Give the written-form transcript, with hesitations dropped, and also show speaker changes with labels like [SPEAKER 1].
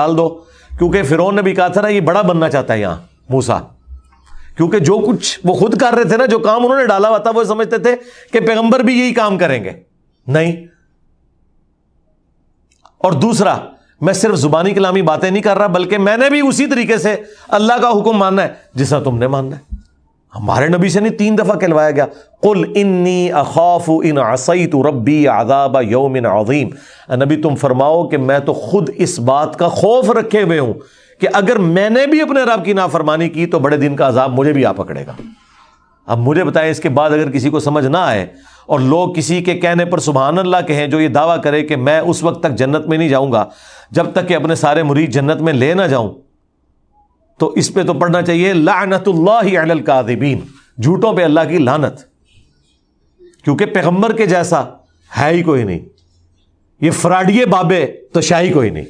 [SPEAKER 1] डाल दो, क्योंकि फिरौन ने भी कहा था ना ये बड़ा बनना चाहता है यहाँ मूसा, क्योंकि जो कुछ वो खुद कर रहे थे ना, जो काम उन्होंने डाला हुआ था, वो समझते थे कि पैगंबर भी यही काम करेंगे। नहीं। और दूसरा, मैं सिर्फ जुबानी कलामी बातें नहीं कर रहा, बल्कि मैंने भी उसी तरीके से अल्लाह का हुक्म मानना है जिसका तुमने मानना है। हमारे नबी से नहीं 3 दफा कहलवाया गया, कुल इन्नी अखाफु इन असैतु रब्बी अज़ाब यौमिन अज़ीम। नबी तुम फरमाओ कि मैं तो खुद इस बात का खौफ रखे हुए हूं कि अगर मैंने भी अपने रब की नाफरमानी की तो बड़े दिन का अजाब मुझे भी आ पकड़ेगा। अब मुझे बताएं, इसके बाद अगर किसी को समझ ना आए और लोग किसी के कहने पर सुभान अल्लाह कहें, जो ये दावा करे कि मैं उस वक्त तक जन्नत में नहीं जाऊंगा जब तक कि अपने सारे मुरीद जन्नत में ले ना जाऊं, तो इस पे तो पढ़ना चाहिए लानतुल्लाहि अलल काज़िबीन, झूठों पे अल्लाह की लानत, क्योंकि पैगंबर के जैसा है ही कोई नहीं। ये फ्राडिये बाबे तो शाही कोई नहीं।